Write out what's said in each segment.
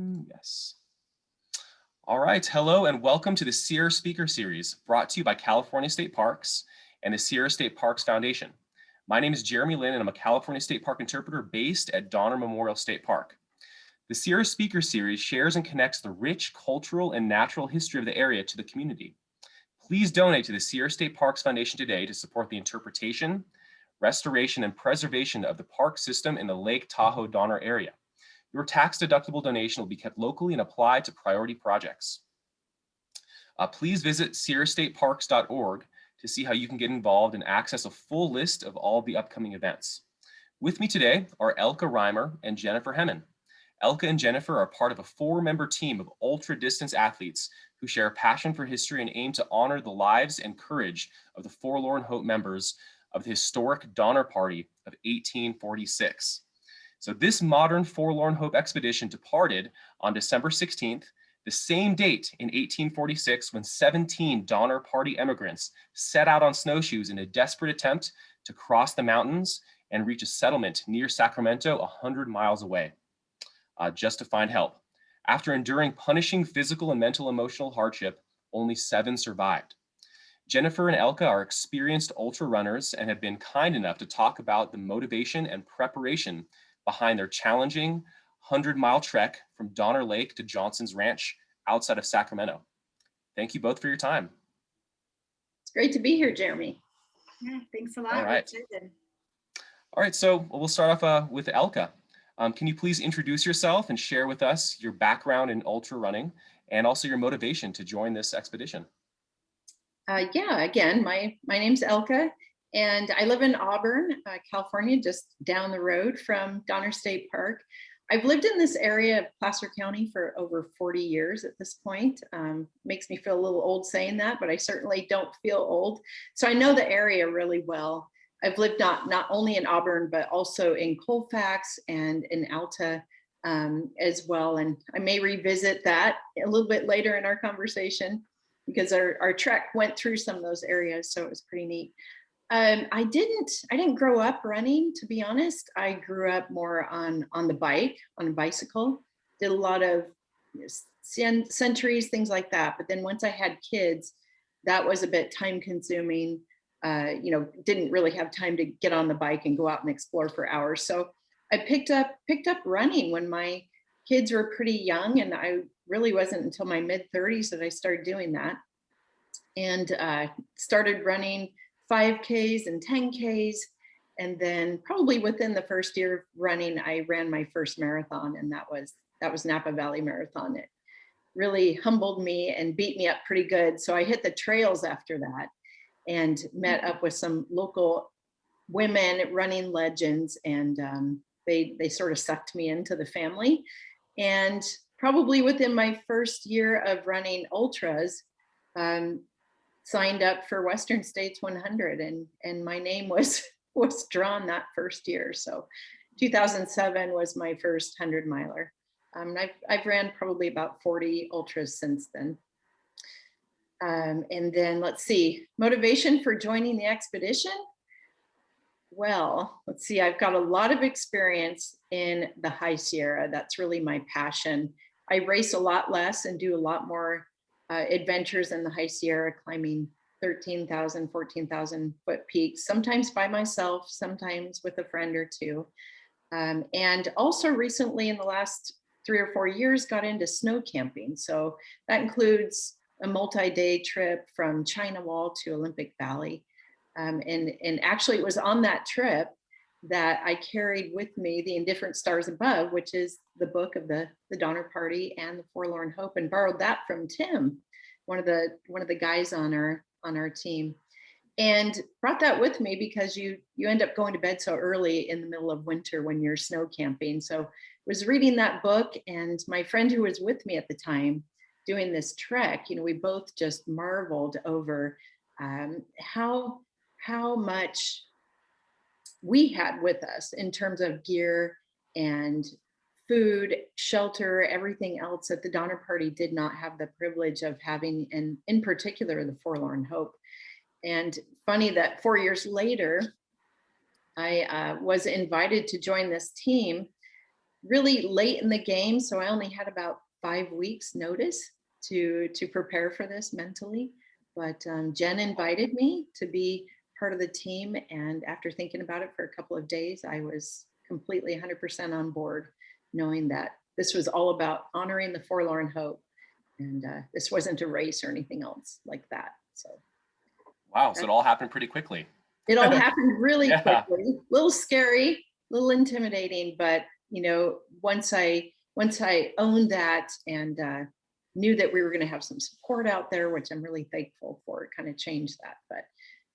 Yes. All right, hello and welcome to the Sierra Speaker Series, brought to you by California State Parks and the Sierra State Parks Foundation. My name is Jeremy Lynn and I'm a California State Park interpreter based at Donner Memorial State Park. The Sierra Speaker Series shares and connects the rich cultural and natural history of the area to the community. Please donate to the Sierra State Parks Foundation today to support the interpretation, restoration, and preservation of the park system in the Lake Tahoe Donner area. Your tax-deductible donation will be kept locally and applied to priority projects. Please visit sierrastateparks.org to see how you can get involved and access a full list of all the upcoming events. With me today are Elka, Reimer, and Jennifer Hemmen. Elka and Jennifer are part of a 4-member team of ultra-distance athletes who share a passion for history and aim to honor the lives and courage of the Forlorn Hope members of the historic Donner Party of 1846. So this modern Forlorn Hope Expedition departed on December 16th, the same date in 1846 when 17 Donner Party emigrants set out on snowshoes in a desperate attempt to cross the mountains and reach a settlement near Sacramento 100 miles away, just to find help. After enduring punishing physical and mental emotional hardship, only 7 survived. Jennifer and Elka are experienced ultra runners and have been kind enough to talk about the motivation and preparation behind their challenging 100-mile trek from Donner Lake to Johnson's Ranch outside of Sacramento. Thank you both for your time. It's great to be here, Jeremy. Yeah, thanks a lot. All right. All right, so we'll start off with Elka. Can you please introduce yourself and share with us your background in ultra running and also your motivation to join this expedition? Yeah, again, my name's Elka, and I live in Auburn, California, just down the road from Donner State Park. I've lived in this area of Placer County for over 40 years at this point. Makes me feel a little old saying that, but I certainly don't feel old. So I know the area really well. I've lived not only in Auburn, but also in Colfax and in Alta as well. And I may revisit that a little bit later in our conversation because our trek went through some of those areas. So it was pretty neat. I didn't grow up running, to be honest. I grew up more on the bike, on a bicycle, did a lot of centuries, things like that. But then once I had kids, that was a bit time consuming. Didn't really have time to get on the bike and go out and explore for hours. So I picked up running when my kids were pretty young, and I really wasn't until my mid-30s that I started doing that. And started running 5Ks and 10Ks. And then probably within the first year of running, I ran my first marathon, and that was Napa Valley Marathon. It really humbled me and beat me up pretty good. So I hit the trails after that and met up with some local women running legends, and they sort of sucked me into the family. And probably within my first year of running ultras, signed up for Western States 100, and my name was drawn that first year. So 2007 was my first 100-miler. I've ran probably about 40 ultras since then. And then let's see, motivation for joining the expedition. Well, let's see, I've got a lot of experience in the High Sierra. That's really my passion. I race a lot less and do a lot more adventures in the High Sierra, climbing 13,000, 14,000 foot peaks, sometimes by myself, sometimes with a friend or two. And also recently in the last 3 or 4 years, got into snow camping. So that includes a multi-day trip from China Wall to Olympic Valley. And actually it was on that trip that I carried with me the Indifferent Stars Above, which is the book of the Donner Party and the Forlorn Hope, and borrowed that from Tim, one of the guys on our team, and brought that with me because you end up going to bed so early in the middle of winter when you're snow camping. So I was reading that book, and my friend who was with me at the time doing this trek, we both just marveled over how much we had with us in terms of gear and food, shelter, everything else that the Donner Party did not have the privilege of having, and in particular, the Forlorn Hope. And funny that 4 years later, I was invited to join this team really late in the game. So I only had about 5 weeks notice to prepare for this mentally. But Jen invited me to be part of the team. And after thinking about it for a couple of days, I was completely 100% on board, knowing that this was all about honoring the Forlorn Hope. And this wasn't a race or anything else like that. So Wow, so it all happened pretty quickly. it all happened really Yeah. quickly, a little scary, a little intimidating, but once I owned that and knew that we were going to have some support out there, which I'm really thankful for, it kind of changed that. But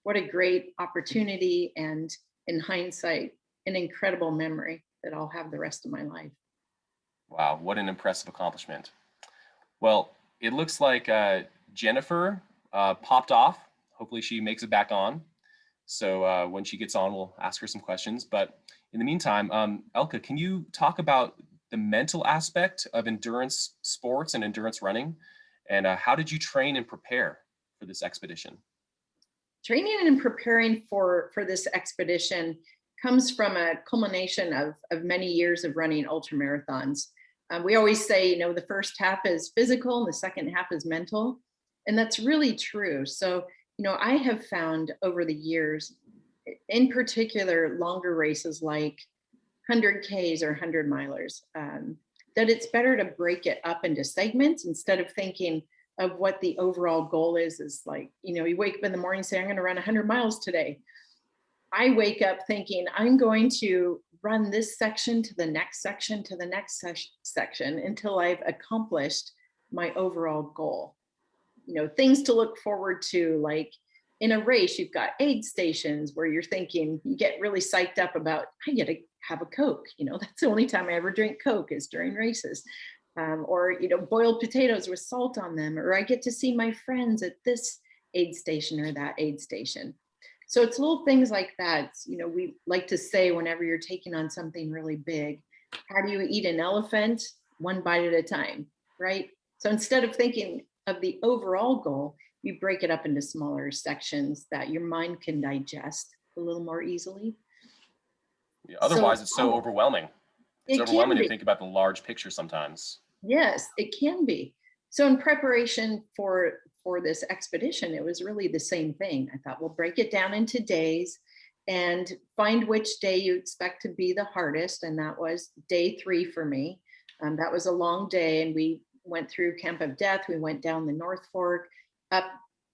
what a great opportunity, and in hindsight, an incredible memory that I'll have the rest of my life. Wow, what an impressive accomplishment. Well, it looks like Jennifer popped off. Hopefully she makes it back on. So when she gets on, we'll ask her some questions. But in the meantime, Elka, can you talk about the mental aspect of endurance sports and endurance running? And how did you train and prepare for this expedition? Training and preparing for this expedition comes from a culmination of many years of running ultra marathons. We always say, the first half is physical and the second half is mental, and that's really true. So, I have found over the years, in particular, longer races like 100Ks or 100 milers, that it's better to break it up into segments instead of thinking of what the overall goal is like, you wake up in the morning and say, I'm going to run 100 miles today. I wake up thinking I'm going to run this section to the next section to the next section until I've accomplished my overall goal. Things to look forward to, like in a race, you've got aid stations where you're thinking, you get really psyched up about, I get to have a Coke. That's the only time I ever drink Coke is during races. Or boiled potatoes with salt on them, or I get to see my friends at this aid station or that aid station. So it's little things like that. We like to say whenever you're taking on something really big, how do you eat an elephant? One bite at a time, right? So instead of thinking of the overall goal, you break it up into smaller sections that your mind can digest a little more easily. Yeah, So otherwise, it's so overwhelming. It's it can overwhelming to be. think about the large picture sometimes. Yes, it can be. So in preparation for this expedition, it was really the same thing. I thought, we'll break it down into days and find which day you expect to be the hardest. And that was day 3 for me. That was a long day, and we went through Camp of Death. We went down the North Fork, up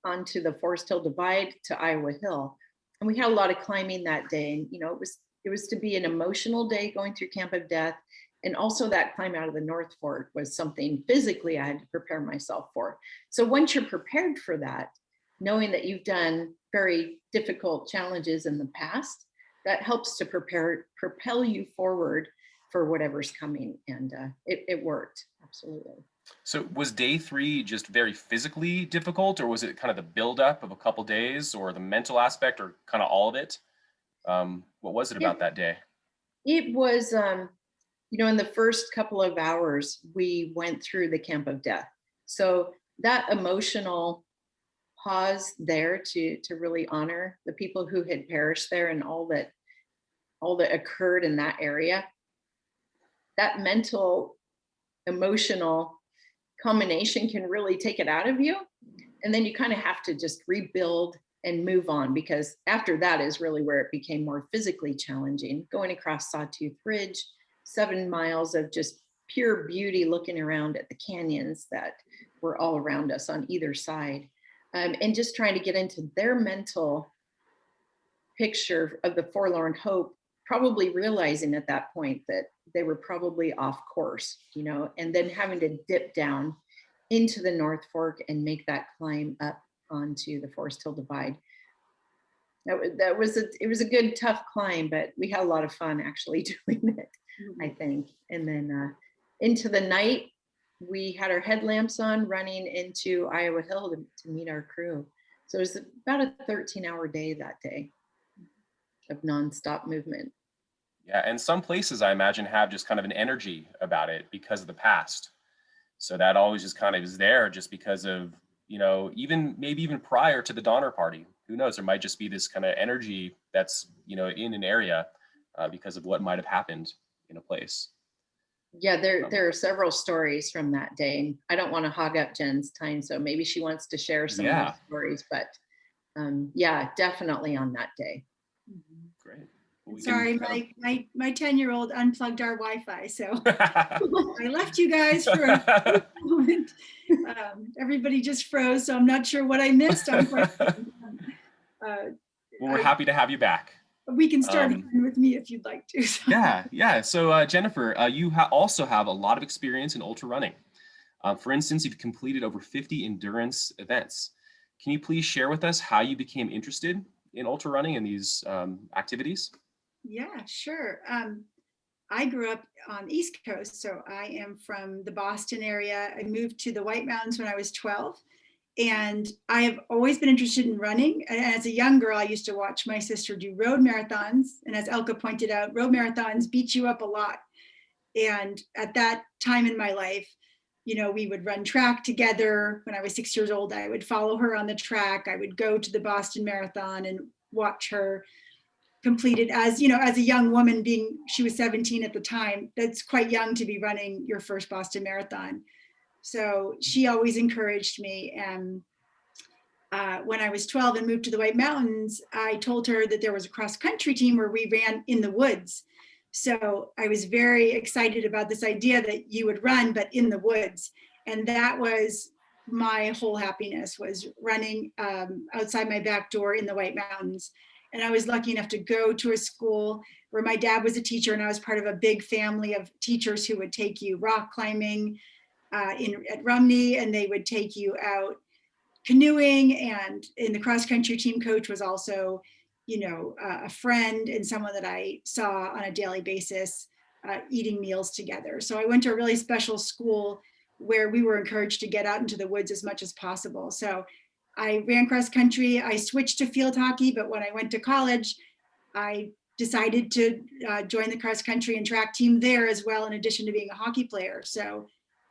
onto the Forest Hill Divide to Iowa Hill, and we had a lot of climbing that day. And it was to be an emotional day going through Camp of Death. And also that climb out of the North Fork was something physically I had to prepare myself for. So once you're prepared for that, knowing that you've done very difficult challenges in the past, that helps to propel you forward for whatever's coming. And it worked, absolutely. So was day 3 just very physically difficult, or was it kind of the buildup of a couple days, or the mental aspect, or kind of all of it? What was it about that day? It was, in the first couple of hours, we went through the Camp of Death. So that emotional pause there to really honor the people who had perished there and all that occurred in that area, that mental, emotional combination can really take it out of you. And then you kind of have to just rebuild and move on, because after that is really where it became more physically challenging. Going across Sawtooth Ridge, 7 miles of just pure beauty, looking around at the canyons that were all around us on either side, and just trying to get into their mental picture of the Forlorn Hope, probably realizing at that point that they were probably off course, and then having to dip down into the North Fork and make that climb up onto the Forest Hill Divide. It was a good, tough climb, but we had a lot of fun actually doing it, I think. And then into the night, we had our headlamps on running into Iowa Hill to meet our crew. So it was about a 13-hour day that day of nonstop movement. Yeah, and some places I imagine have just kind of an energy about it because of the past. So that always just kind of is there just because of, even prior to the Donner Party. Who knows? There might just be this kind of energy that's, in an area because of what might have happened in a place. Yeah, there are several stories from that day. I don't want to hog up Jen's time, so maybe she wants to share some of Yeah, those stories, but yeah, definitely on that day. Mhm. great. Well, And we can sorry, kind my 10-year-old unplugged our Wi-Fi, so of. I left you guys for a moment. Everybody just froze, so I'm not sure what I missed on questions. Uh, Well, we're I, happy to have you back. we can start Um, again with me if you'd like to. So. yeah. So Jennifer, you also have a lot of experience in ultra running. For instance, you've completed over 50 endurance events. Can you please share with us how you became interested in ultra running and these activities? Yeah, sure. I grew up on the East Coast, so I am from the Boston area. I moved to the White Mountains when I was 12, and I have always been interested in running. And as a young girl, I used to watch my sister do road marathons. And as Elka pointed out, road marathons beat you up a lot. And at that time in my life, we would run track together. When I was 6 years old, I would follow her on the track. I would go to the Boston Marathon and watch her complete it. As a young woman, she was 17 at the time, that's quite young to be running your first Boston Marathon. So she always encouraged me. And when I was 12 and moved to the White Mountains, I told her that there was a cross country team where we ran in the woods. So I was very excited about this idea that you would run, but in the woods. And that was my whole happiness, was running outside my back door in the White Mountains. And I was lucky enough to go to a school where my dad was a teacher, and I was part of a big family of teachers who would take you rock climbing at Rumney, and they would take you out canoeing. And in the cross country team coach was also, a friend and someone that I saw on a daily basis, eating meals together. So I went to a really special school where we were encouraged to get out into the woods as much as possible. So I ran cross country. I switched to field hockey, but when I went to college, I decided to join the cross country and track team there as well, in addition to being a hockey player. So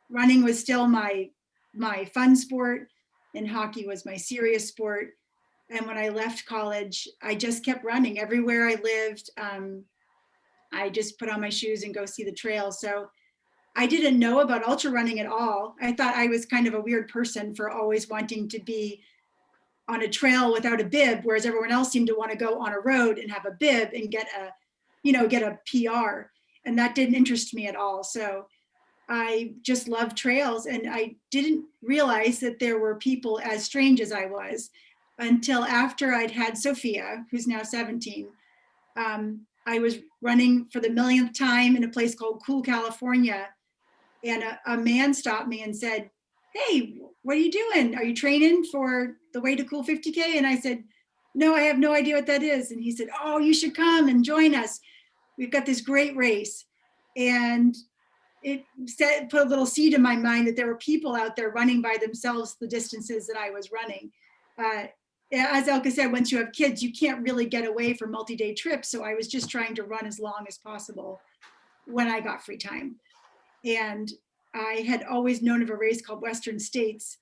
running was still my fun sport, and hockey was my serious sport. And when I left college, I just kept running everywhere I lived. I just put on my shoes and go see the trail. So I didn't know about ultra running at all. I thought I was kind of a weird person for always wanting to be on a trail without a bib, whereas everyone else seemed to want to go on a road and have a bib and get a PR. And that didn't interest me at all. So I just loved trails, and I didn't realize that there were people as strange as I was until after I'd had Sophia, who's now 17. I was running for the millionth time in a place called Cool, California, and a man stopped me and said, "Hey, what are you doing? Are you training for the Way to Cool 50K?" And I said, "No, I have no idea what that is." And he said, "Oh, you should come and join us. We've got this great race." And it put a little seed in my mind that there were people out there running by themselves the distances that I was running. As Elka said, once you have kids, you can't really get away for multi-day trips. So I was just trying to run as long as possible when I got free time. And I had always known of a race called Western States,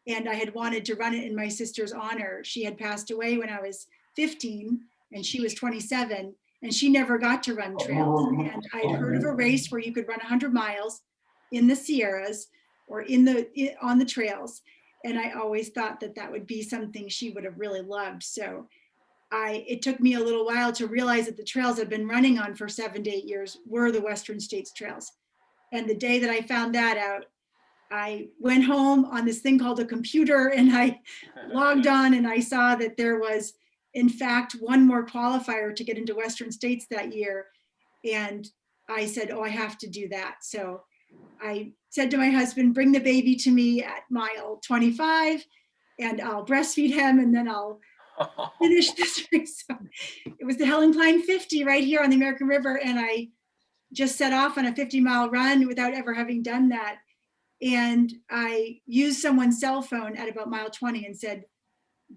and I had wanted to run it in my sister's honor. She had passed away when I was 15, and she was 27, and she never got to run trails. And I'd heard of a race where you could run 100 miles in the Sierras or on the trails. And I always thought that that would be something she would have really loved. So it took me a little while to realize that the trails I've been running on for 7 to 8 years were the Western States trails. And the day that I found that out, I went home on this thing called a computer, and I logged on, and I saw that there was, in fact, one more qualifier to get into Western States that year. And I said, "Oh, I have to do that." So I said to my husband, "Bring the baby to me at mile 25 and I'll breastfeed him, and then I'll finish this race." So it was the Helen Klein 50 right here on the American River. And I just set off on a 50-mile run without ever having done that. And I used someone's cell phone at about mile 20 and said,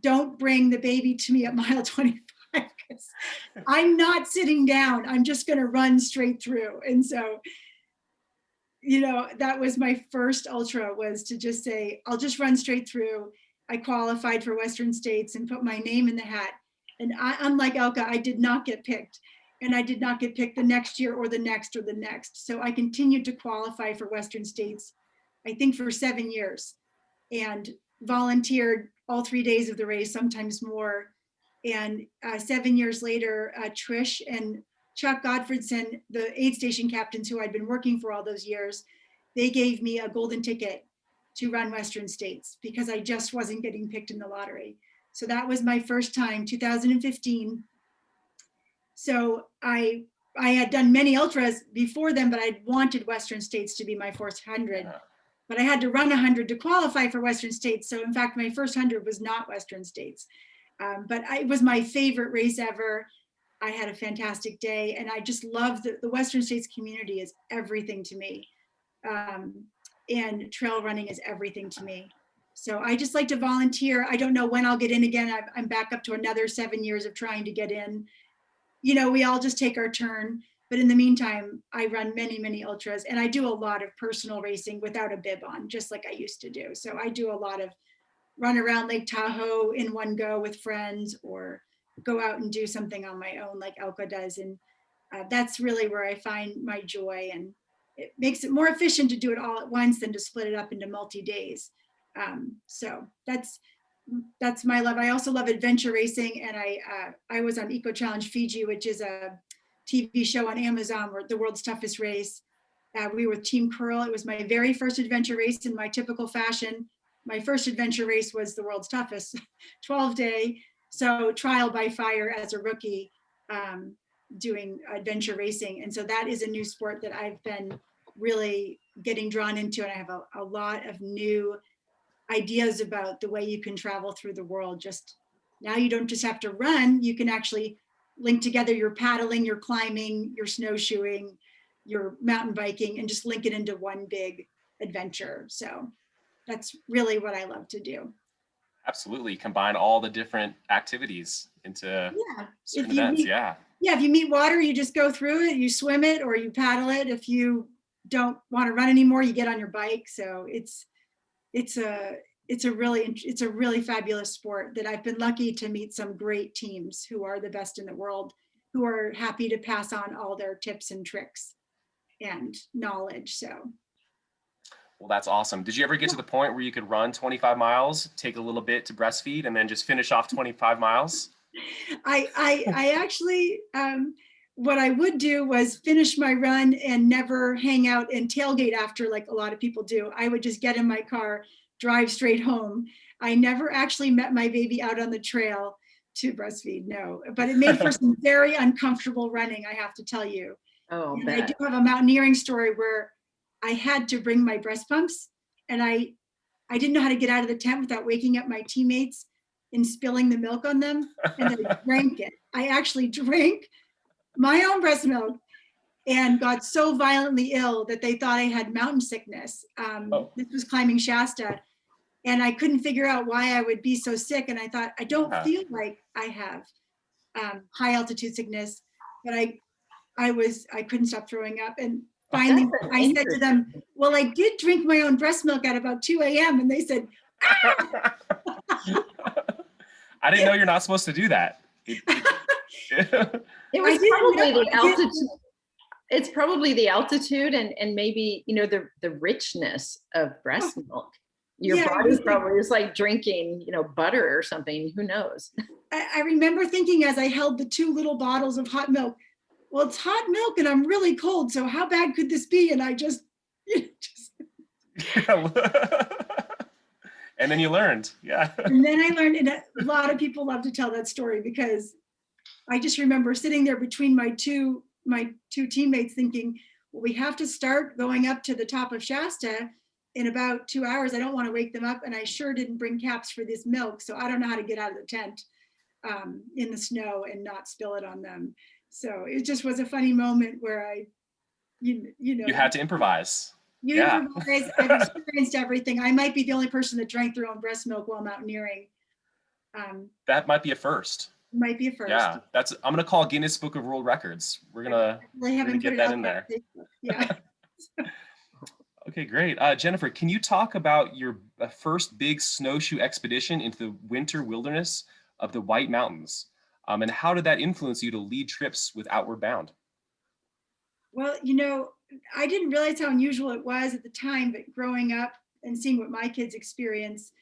"Don't bring the baby to me at mile 25, because I'm not sitting down. I'm just going to run straight through." And so, that was my first ultra, was to just say, I'll just run straight through. I qualified for Western States and put my name in the hat. And unlike Elka, I did not get picked. and I did not get picked the next year or the next or the next. So I continued to qualify for Western States, I think for 7 years, and volunteered all 3 days of the race, sometimes more. And 7 years later, Trish and Chuck Godfredson, the aid station captains who I'd been working for all those years, they gave me a golden ticket to run Western States because I just wasn't getting picked in the lottery. So that was my first time, 2015. So I had done many ultras before then, but I'd wanted Western States to be my first 100. Yeah. But I had to run 100 to qualify for Western States. So in fact, my first 100 was not Western States. But it was my favorite race ever. I had a fantastic day, and I just love the Western States community is everything to me. And trail running is everything to me. So I just like to volunteer. I don't know when I'll get in again. I'm back up to another 7 years of trying to get in. You know, we all just take our turn. But in the meantime, I run many, many ultras, and I do a lot of personal racing without a bib on, just like I used to do. So I do a lot of run around Lake Tahoe in one go with friends, or go out and do something on my own like Elka does. And that's really where I find my joy, and it makes it more efficient to do it all at once than to split it up into multi-days. So that's my love. I also love adventure racing, and I was on Eco Challenge Fiji, which is a TV show on Amazon, where the world's toughest race. We were with Team Curl. It was my very first adventure race in my typical fashion. My first adventure race was the world's toughest 12-day. So trial by fire as a rookie, doing adventure racing. And so that is a new sport that I've been really getting drawn into. And I have a lot of new ideas about the way you can travel through the world. Just now you don't just have to run, you can actually link together your paddling, your climbing, your snowshoeing, your mountain biking, and just link it into one big adventure. So that's really what I love to do. Absolutely. Combine all the different activities into certain events. Yeah, if you meet water, you just go through it, you swim it, or you paddle it. If you don't want to run anymore, you get on your bike. So it's a really fabulous sport that I've been lucky to meet some great teams who are the best in the world, who are happy to pass on all their tips and tricks and knowledge. So. Well, that's awesome. Did you ever get to the point where you could run 25 miles, take a little bit to breastfeed, and then just finish off 25 miles? I actually, what I would do was finish my run and never hang out and tailgate after, like a lot of people do. I would just get in my car, drive straight home. I never actually met my baby out on the trail to breastfeed, no. But it made for some very uncomfortable running, I have to tell you. Oh, and I do have a mountaineering story where I had to bring my breast pumps, and I didn't know how to get out of the tent without waking up my teammates and spilling the milk on them, and I drank it. I actually drank my own breast milk and got so violently ill that they thought I had mountain sickness. This was climbing Shasta, and I couldn't figure out why I would be so sick. And I thought, I don't feel like I have high altitude sickness, but I couldn't stop throwing up. And finally, I said to them, well, I did drink my own breast milk at about 2 a.m. And they said, ah! I didn't know you're not supposed to do that. It was probably the altitude. It's probably the altitude and maybe, you know, the richness of breast milk. Your body probably is like drinking, you know, butter or something. Who knows? I remember thinking as I held the 2 little bottles of hot milk, well, it's hot milk and I'm really cold, so how bad could this be? And I just and then you learned, yeah. And then I learned, and a lot of people love to tell that story, because I just remember sitting there between my two teammates thinking, well, we have to start going up to the top of Shasta in about 2 hours. I don't want to wake them up, and I sure didn't bring caps for this milk, so I don't know how to get out of the tent in the snow and not spill it on them. So it just was a funny moment where you know. You had to improvise. Improvise. I've experienced everything. I might be the only person that drank their own breast milk while mountaineering. That might be a first. Might be a first. Yeah, I'm gonna call Guinness Book of World Records. We're gonna get that in there. Yeah. Okay, great. Jennifer, can you talk about your first big snowshoe expedition into the winter wilderness of the White Mountains? And how did that influence you to lead trips with Outward Bound? Well, I didn't realize how unusual it was at the time, but growing up and seeing what my kids experience,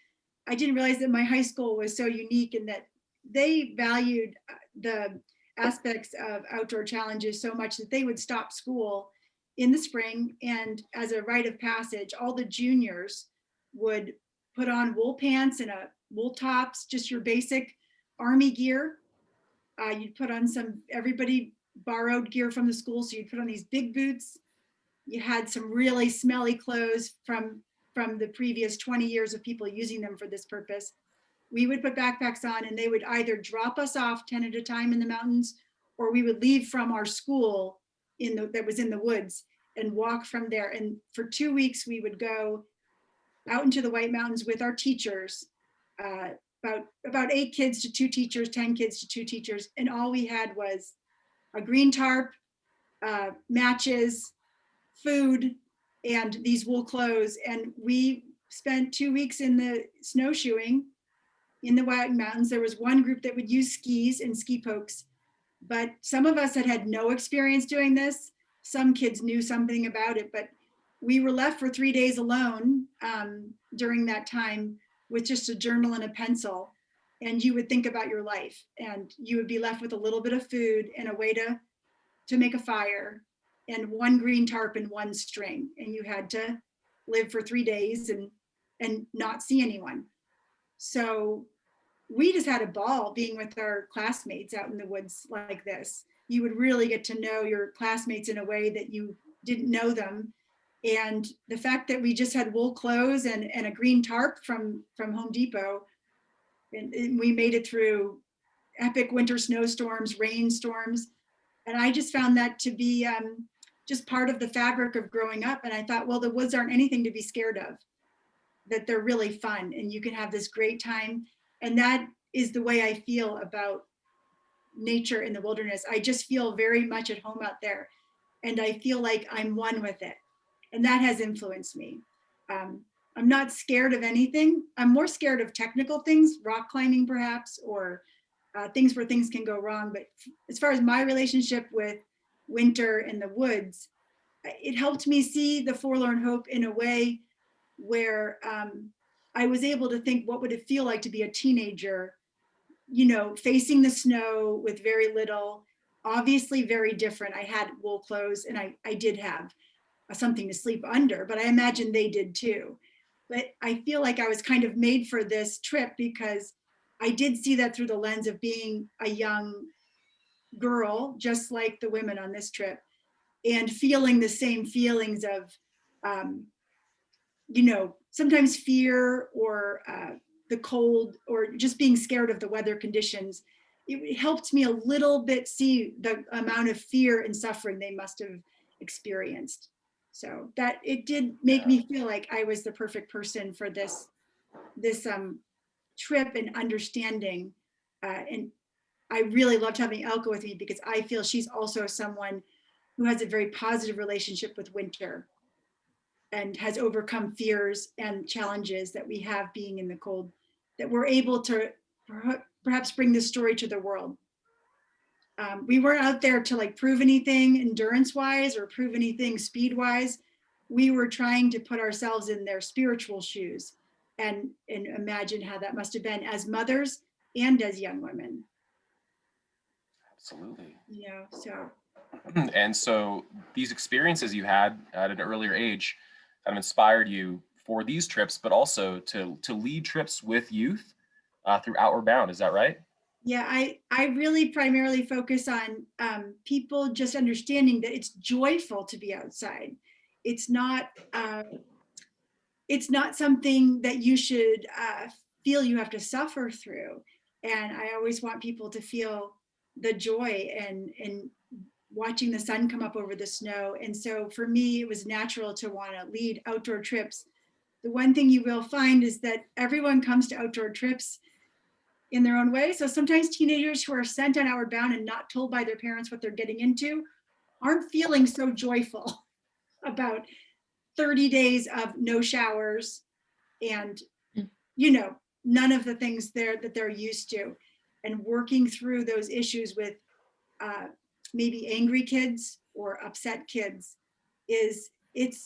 I didn't realize that my high school was so unique and that they valued the aspects of outdoor challenges so much that they would stop school in the spring, and as a rite of passage, all the juniors would put on wool pants and wool tops, just your basic Army gear. You'd put on everybody borrowed gear from the school, so you'd put on these big boots. You had some really smelly clothes from the previous 20 years of people using them for this purpose. We would put backpacks on, and they would either drop us off 10 at a time in the mountains, or we would leave from our school that was in the woods and walk from there. And for 2 weeks, we would go out into the White Mountains with our teachers, about 8 kids to 2 teachers, 10 kids to 2 teachers. And all we had was a green tarp, matches, food, and these wool clothes. And we spent 2 weeks in the snowshoeing in the White Mountains. There was one group that would use skis and ski pokes, but some of us had no experience doing this. Some kids knew something about it, but we were left for 3 days alone during that time with just a journal and a pencil. And you would think about your life, and you would be left with a little bit of food and a way to make a fire and one green tarp and one string. And you had to live for 3 days and not see anyone. So we just had a ball being with our classmates out in the woods like this. You would really get to know your classmates in a way that you didn't know them. And the fact that we just had wool clothes and a green tarp from Home Depot, and we made it through epic winter snowstorms, rainstorms. And I just found that to be just part of the fabric of growing up. And I thought, well, the woods aren't anything to be scared of, that they're really fun and you can have this great time. And that is the way I feel about nature in the wilderness. I just feel very much at home out there, and I feel like I'm one with it. And that has influenced me. I'm not scared of anything. I'm more scared of technical things, rock climbing perhaps, or things where things can go wrong. But as far as my relationship with winter in the woods, it helped me see the Forlorn Hope in a way where I was able to think, what would it feel like to be a teenager, facing the snow with very little, obviously very different. I had wool clothes, and I did have something to sleep under, but I imagine they did too. But I feel like I was kind of made for this trip because I did see that through the lens of being a young girl, just like the women on this trip, and feeling the same feelings of, sometimes fear or the cold, or just being scared of the weather conditions. It helped me a little bit see the amount of fear and suffering they must have experienced. So that it did make me feel like I was the perfect person for this trip and understanding. And I really loved having Elka with me because I feel she's also someone who has a very positive relationship with winter and has overcome fears and challenges that we have being in the cold, that we're able to perhaps bring this story to the world. We weren't out there to prove anything endurance wise or prove anything speed wise. We were trying to put ourselves in their spiritual shoes and imagine how that must have been as mothers and as young women. Absolutely. So. And so these experiences you had at an earlier age kind of inspired you for these trips, but also to lead trips with youth through Outward Bound. Is that right? Yeah, I really primarily focus on people just understanding that it's joyful to be outside. It's not something that you should feel you have to suffer through. And I always want people to feel the joy and watching the sun come up over the snow. And so for me, it was natural to want to lead outdoor trips. The one thing you will find is that everyone comes to outdoor trips in their own way. So sometimes teenagers who are sent on Outward Bound and not told by their parents what they're getting into aren't feeling so joyful about 30 days of no showers and, none of the things there that they're used to. and working through those issues with maybe angry kids or upset kids it's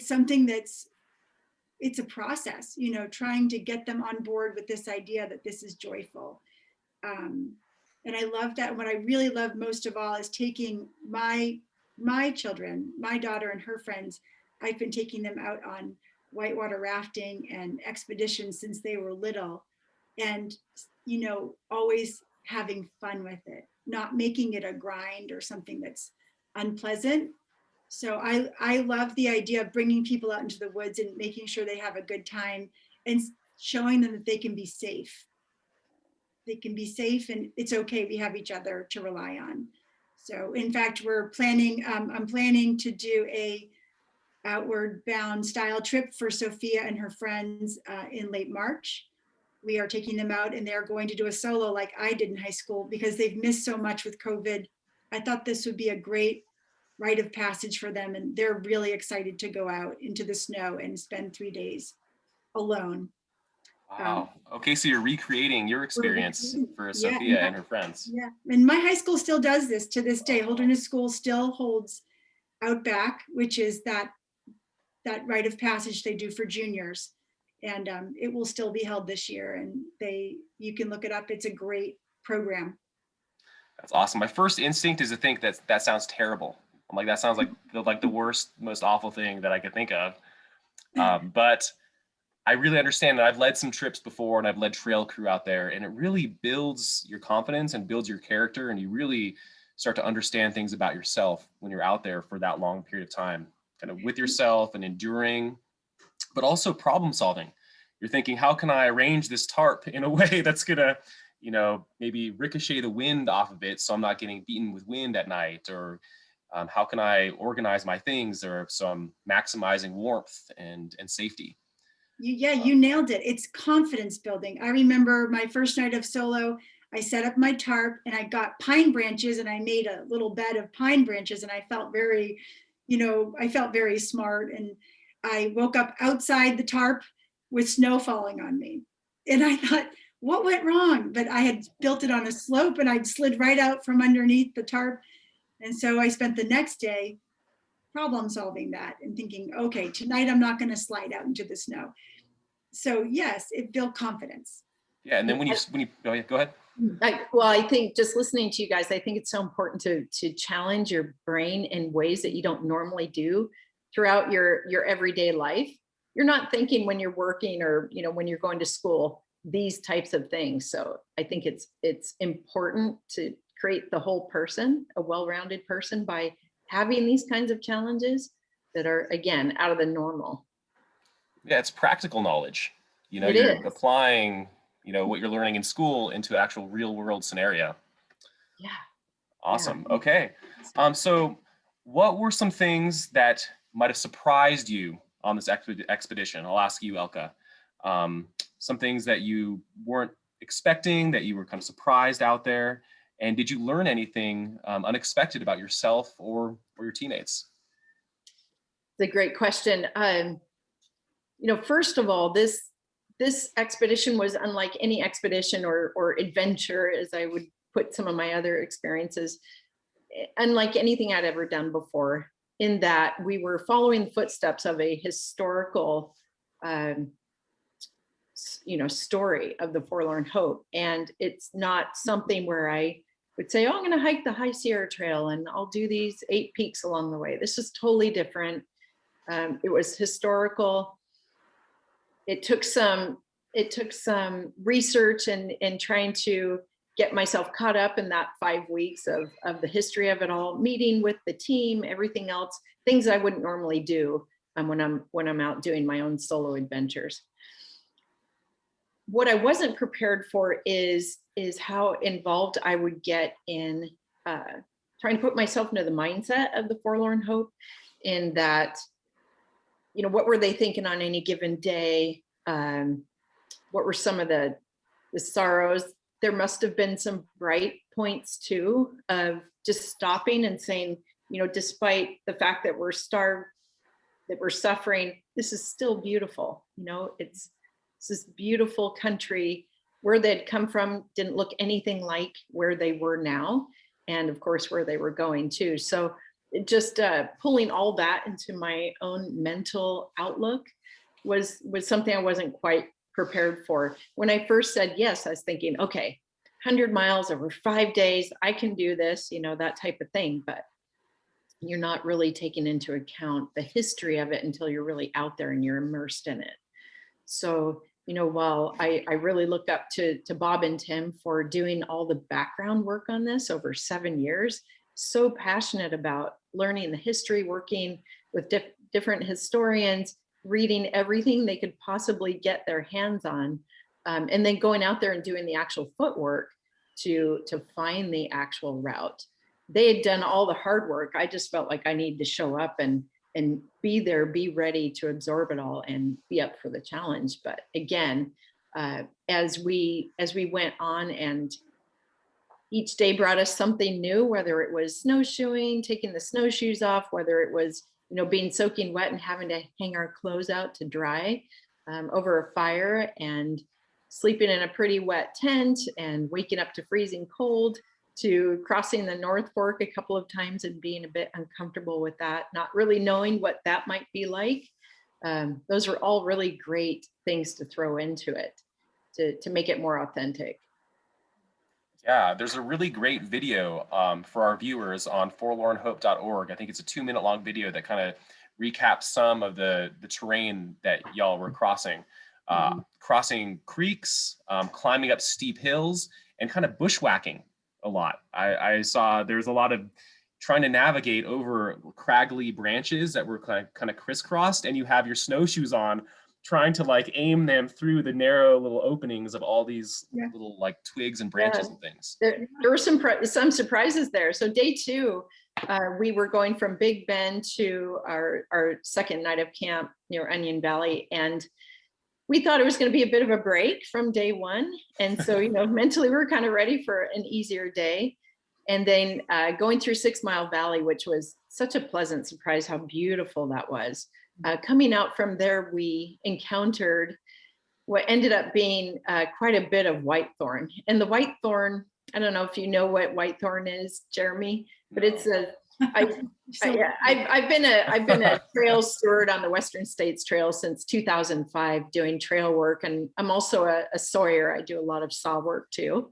something it's a process, trying to get them on board with this idea that this is joyful. And I love that. What I really love most of all is taking my children, my daughter and her friends. I've been taking them out on whitewater rafting and expeditions since they were little, and always having fun with it, not making it a grind or something that's unpleasant. So I love the idea of bringing people out into the woods and making sure they have a good time and showing them that they can be safe. They can be safe and it's okay. We have each other to rely on. So in fact, I'm planning to do a outward bound style trip for Sophia and her friends in late March. We are taking them out and they're going to do a solo like I did in high school because they've missed so much with COVID. I thought this would be a great rite of passage for them, and they're really excited to go out into the snow and spend 3 days alone. Wow. Okay, so you're recreating your experience for Yeah, Sophia and her friends. Yeah, and my high school still does this to this day. Holderness School still holds Outback, which is that rite of passage they do for juniors, and it will still be held this year. And you can look it up. It's a great program. That's awesome. My first instinct is to think that sounds terrible. I'm like, that sounds like the worst, most awful thing that I could think of. But I really understand that. I've led some trips before and I've led trail crew out there, and it really builds your confidence and builds your character, and you really start to understand things about yourself when you're out there for that long period of time, kind of with yourself and enduring, but also problem solving. You're thinking, how can I arrange this tarp in a way that's gonna, maybe ricochet the wind off of it so I'm not getting beaten with wind at night, or how can I organize my things so I'm maximizing warmth and safety. You nailed it. It's confidence building. I remember my first night of solo, I set up my tarp and I got pine branches and I made a little bed of pine branches, and I felt very smart. And I woke up outside the tarp with snow falling on me. And I thought, what went wrong? But I had built it on a slope and I'd slid right out from underneath the tarp. And so I spent the next day problem solving that and thinking, okay, tonight I'm not going to slide out into the snow. So yes, it built confidence. Yeah, and then when you go ahead. I think just listening to you guys, I think it's so important to challenge your brain in ways that you don't normally do throughout your everyday life. You're not thinking when you're working or when you're going to school these types of things. So I think it's important to create the whole person, a well-rounded person, by having these kinds of challenges that are, again, out of the normal. Yeah, it's practical knowledge. It You're is. applying, what you're learning in school into an actual real world scenario. Yeah. Awesome. Yeah. Okay. So what were some things that might have surprised you on this expedition? I'll ask you, Elka. Some things that you weren't expecting, that you were kind of surprised out there. And did you learn anything unexpected about yourself or your teammates? It's a great question. First of all, this expedition was unlike any expedition or adventure, as I would put some of my other experiences, unlike anything I'd ever done before, in that we were following the footsteps of a historical story of the Forlorn Hope. And it's not something where I would say, oh, I'm going to hike the High Sierra Trail and I'll do these 8 peaks along the way. This is totally different. It was historical. It took some research and trying to get myself caught up in that 5 weeks of the history of it all, meeting with the team, everything else, things I wouldn't normally do when I'm out doing my own solo adventures. What I wasn't prepared for is how involved I would get in trying to put myself into the mindset of the Forlorn Hope, in that, what were they thinking on any given day? What were some of the sorrows? There must have been some bright points too, of just stopping and saying, despite the fact that we're starved, that we're suffering, this is still beautiful. It's this beautiful country where they'd come from didn't look anything like where they were now. And of course, where they were going to. So it just pulling all that into my own mental outlook was something I wasn't quite prepared for. When I first said yes, I was thinking, okay, 100 miles over 5 days, I can do this, you know, that type of thing. But you're not really taking into account the history of it until you're really out there and you're immersed in it. So, you know, while I really look up to Bob and Tim for doing all the background work on this over 7 years, so passionate about learning the history, working with different historians, reading everything they could possibly get their hands on, and then going out there and doing the actual footwork to find the actual route. They had done all the hard work. I just felt like I needed to show up and be there, be ready to absorb it all and be up for the challenge. But again, as we went on, and each day brought us something new, whether it was snowshoeing, taking the snowshoes off, whether it was, you know, being soaking wet and having to hang our clothes out to dry over a fire, and sleeping in a pretty wet tent and waking up to freezing cold, to crossing the North Fork a couple of times and being a bit uncomfortable with that, not really knowing what that might be like. Those are all really great things to throw into it to make it more authentic. Yeah, there's a really great video for our viewers on forlornhope.org. I think it's a 2-minute long video that kind of recaps some of the terrain that y'all were crossing. Crossing creeks, climbing up steep hills, and kind of bushwhacking a lot. I saw there's a lot of trying to navigate over craggly branches that were kind of crisscrossed, and you have your snowshoes on, trying to like aim them through the narrow little openings of all these little like twigs and branches and things. There were some surprises there. So day 2, we were going from Big Bend to our second night of camp near Onion Valley, and we thought it was going to be a bit of a break from day 1. And so, you know, mentally we were kind of ready for an easier day. And then going through 6 Mile Valley, which was such a pleasant surprise how beautiful that was. Coming out from there, we encountered what ended up being quite a bit of whitethorn. And the whitethorn, I don't know if you know what whitethorn is, Jeremy, but it's I've been a trail steward on the Western States Trail since 2005, doing trail work, and I'm also a sawyer. I do a lot of saw work too.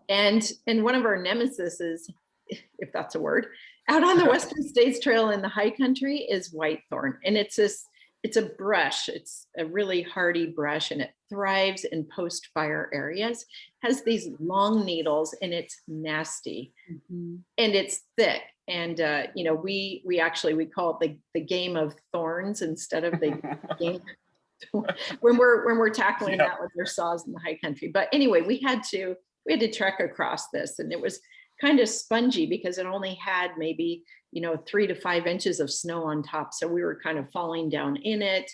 And one of our nemesis is, if that's a word, out on the Western States Trail in the high country is whitethorn, and it's a brush. It's a really hardy brush, and it thrives in post-fire areas. Has these long needles, and it's nasty, and it's thick. And you know, we call it the game of thorns instead of the game when we're tackling that with our saws in the high country. But anyway, we had to trek across this, and it was kind of spongy because it only had maybe, you know, 3 to 5 inches of snow on top. So we were kind of falling down in it.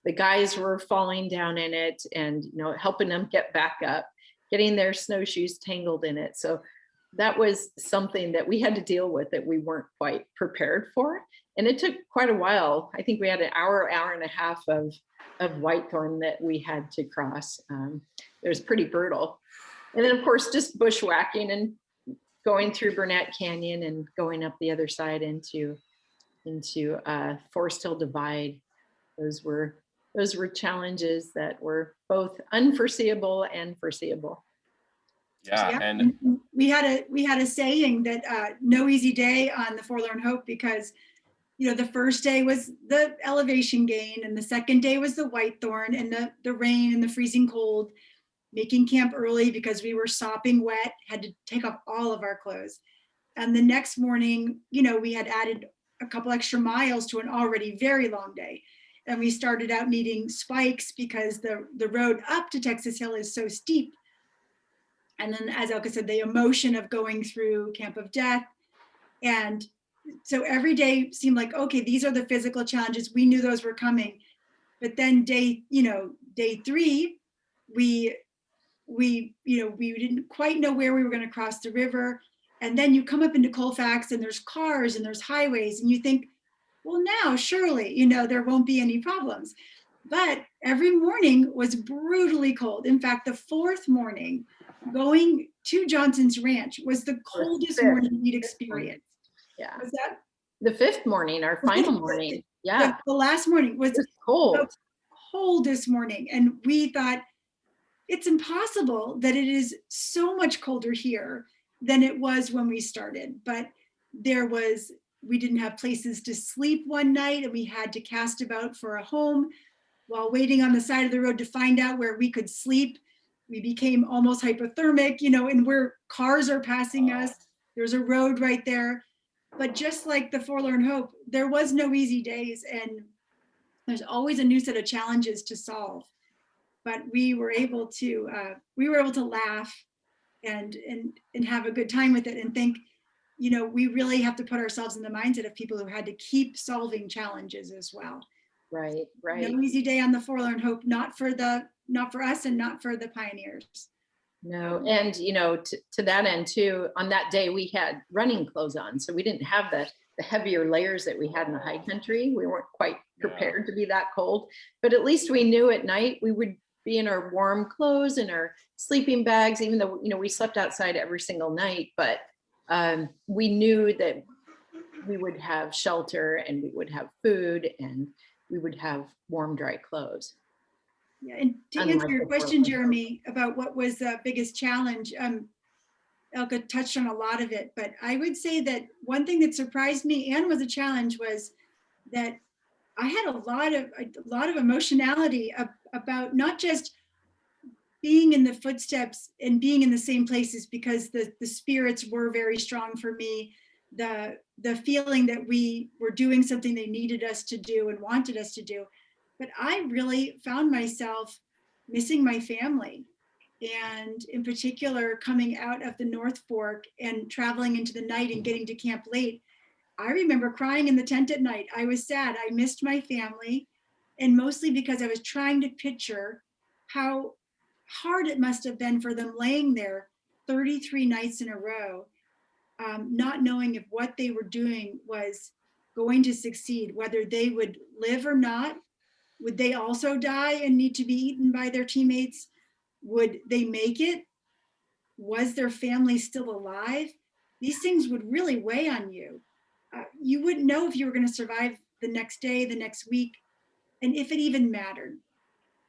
The guys were falling down in it and, you know, helping them get back up, getting their snowshoes tangled in it. So that was something that we had to deal with that we weren't quite prepared for. And it took quite a while. I think we had an hour and a half of whitethorn that we had to cross. It was pretty brutal. And then of course, just bushwhacking and going through Burnett Canyon and going up the other side into Forest Hill Divide. Those were challenges that were both unforeseeable and foreseeable. Yeah, and we had a saying that no easy day on the Forlorn Hope, because you know the first day was the elevation gain, and the second day was the whitethorn and the rain and the freezing cold, making camp early because we were sopping wet, had to take off all of our clothes. And the next morning, you know, we had added a couple extra miles to an already very long day. And we started out needing spikes because the road up to Texas Hill is so steep. And then, as Elka said, the emotion of going through Camp of Death. And so every day seemed like, okay, these are the physical challenges. We knew those were coming. But then day 3, we didn't quite know where we were going to cross the river. And then you come up into Colfax and there's cars and there's highways, and you think, well, now surely, you know, there won't be any problems. But every morning was brutally cold. In fact, the fourth morning going to Johnson's Ranch was the coldest fifth. morning we'd Fifth morning. experienced. Yeah. Was that The fifth morning, our final morning. Yeah. the last morning was It was cold. the coldest morning. And we thought, it's impossible that it is so much colder here than it was when we started. But we didn't have places to sleep one night, and we had to cast about for a home while waiting on the side of the road to find out where we could sleep. We became almost hypothermic, and where cars are passing us, there's a road right there. But just like the Forlorn Hope, there was no easy days, and there's always a new set of challenges to solve. But we were able to laugh and have a good time with it, and think, we really have to put ourselves in the mindset of people who had to keep solving challenges as well. Right. No easy day on the Forlorn Hope, not for us and not for the pioneers. No, and to that end too, on that day we had running clothes on, so we didn't have the heavier layers that we had in the high country. We weren't quite prepared to be that cold, but at least we knew at night we would be in our warm clothes and our sleeping bags, even though we slept outside every single night. But we knew that we would have shelter, and we would have food, and we would have warm, dry clothes. Yeah, and to answer your question, Jeremy, about what was the biggest challenge, Elka touched on a lot of it, but I would say that one thing that surprised me and was a challenge was that I had a lot of emotionality about not just being in the footsteps and being in the same places, because the spirits were very strong for me. The feeling that we were doing something they needed us to do and wanted us to do. But I really found myself missing my family. And in particular, coming out of the North Fork and traveling into the night and getting to camp late, I remember crying in the tent at night. I was sad. I missed my family. And mostly because I was trying to picture how hard it must have been for them laying there 33 nights in a row, not knowing if what they were doing was going to succeed, whether they would live or not. Would they also die and need to be eaten by their teammates? Would they make it? Was their family still alive? These things would really weigh on you. You wouldn't know if you were going to survive the next day, the next week, and if it even mattered.